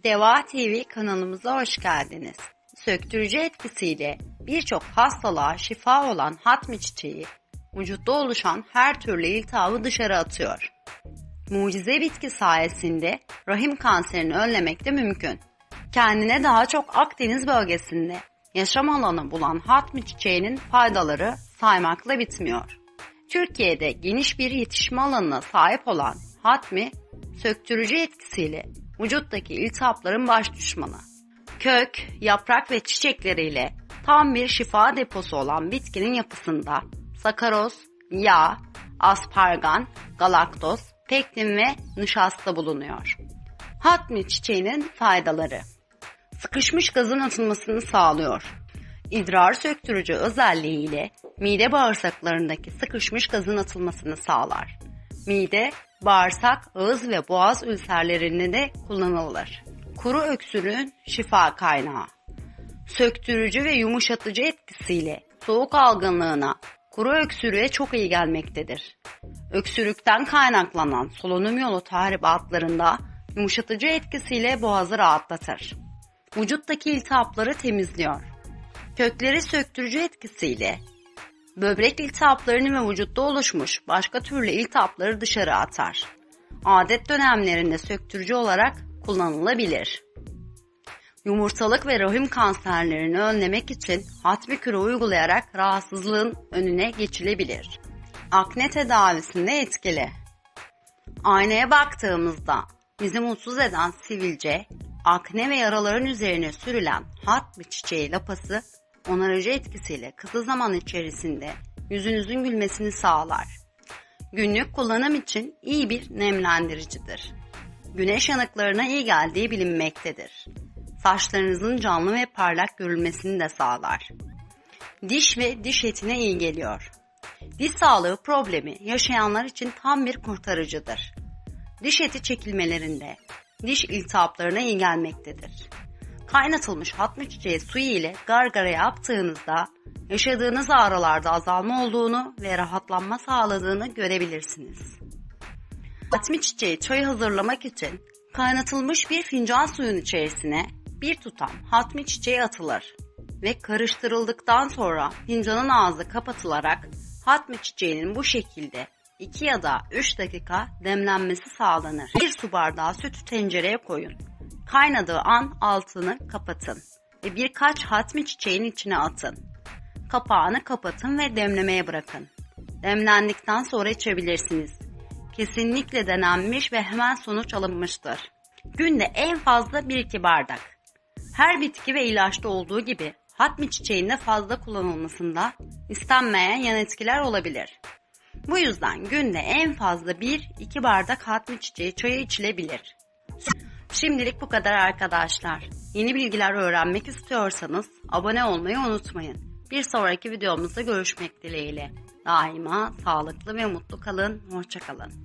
Deva TV kanalımıza hoş geldiniz. Söktürücü etkisiyle birçok hastalığa şifa olan hatmi çiçeği, vücutta oluşan her türlü iltihabı dışarı atıyor. Mucize bitki sayesinde rahim kanserini önlemek de mümkün. Kendine daha çok Akdeniz bölgesinde yaşam alanı bulan hatmi çiçeğinin faydaları saymakla bitmiyor. Türkiye'de geniş bir yetişme alanına sahip olan hatmi, söktürücü etkisiyle vücuttaki iltihapların baş düşmanı. Kök, yaprak ve çiçekleriyle tam bir şifa deposu olan bitkinin yapısında sakaroz, yağ, aspargan, galaktoz, pektin ve nişasta bulunuyor. Hatmi çiçeğinin faydaları: sıkışmış gazın atılmasını sağlıyor. İdrar söktürücü özelliğiyle mide bağırsaklarındaki sıkışmış gazın atılmasını sağlar. Mide, bağırsak, ağız ve boğaz ülserlerinde de kullanılır. Kuru öksürüğün şifa kaynağı. Söktürücü ve yumuşatıcı etkisiyle soğuk algınlığına, kuru öksürüğe çok iyi gelmektedir. Öksürükten kaynaklanan solunum yolu tahribatlarında yumuşatıcı etkisiyle boğazı rahatlatır. Vücuttaki iltihapları temizliyor. Kökleri söktürücü etkisiyle böbrek iltihaplarını ve vücutta oluşmuş başka türlü iltihapları dışarı atar. Adet dönemlerinde söktürücü olarak kullanılabilir. Yumurtalık ve rahim kanserlerini önlemek için hatmi kürü uygulayarak rahatsızlığın önüne geçilebilir. Akne tedavisinde etkili. Aynaya baktığımızda bizi mutsuz eden sivilce, akne ve yaraların üzerine sürülen hatmi çiçeği lapası onarıcı etkisiyle kısa zaman içerisinde yüzünüzün gülmesini sağlar. Günlük kullanım için iyi bir nemlendiricidir. Güneş yanıklarına iyi geldiği bilinmektedir. Saçlarınızın canlı ve parlak görülmesini de sağlar. Diş ve diş etine iyi geliyor. Diş sağlığı problemi yaşayanlar için tam bir kurtarıcıdır. Diş eti çekilmelerinde, diş iltihaplarına iyi gelmektedir. Kaynatılmış hatmi çiçeği suyu ile gargara yaptığınızda yaşadığınız ağrılarda azalma olduğunu ve rahatlanma sağladığını görebilirsiniz. Hatmi çiçeği çayı hazırlamak için kaynatılmış bir fincan suyun içerisine bir tutam hatmi çiçeği atılır ve karıştırıldıktan sonra fincanın ağzı kapatılarak hatmi çiçeğinin bu şekilde 2 ya da 3 dakika demlenmesi sağlanır. 1 su bardağı sütü tencereye koyun. Kaynadığı an altını kapatın ve birkaç hatmi çiçeğin içine atın. Kapağını kapatın ve demlemeye bırakın. Demlendikten sonra içebilirsiniz. Kesinlikle denenmiş ve hemen sonuç alınmıştır. Günde en fazla 1-2 bardak. Her bitki ve ilaçta olduğu gibi hatmi çiçeğinde fazla kullanılmasında istenmeyen yan etkiler olabilir. Bu yüzden günde en fazla 1-2 bardak hatmi çiçeği çayı içilebilir. Şimdilik bu kadar arkadaşlar. Yeni bilgiler öğrenmek istiyorsanız abone olmayı unutmayın. Bir sonraki videomuzda görüşmek dileğiyle. Daima sağlıklı ve mutlu kalın. Hoşça kalın.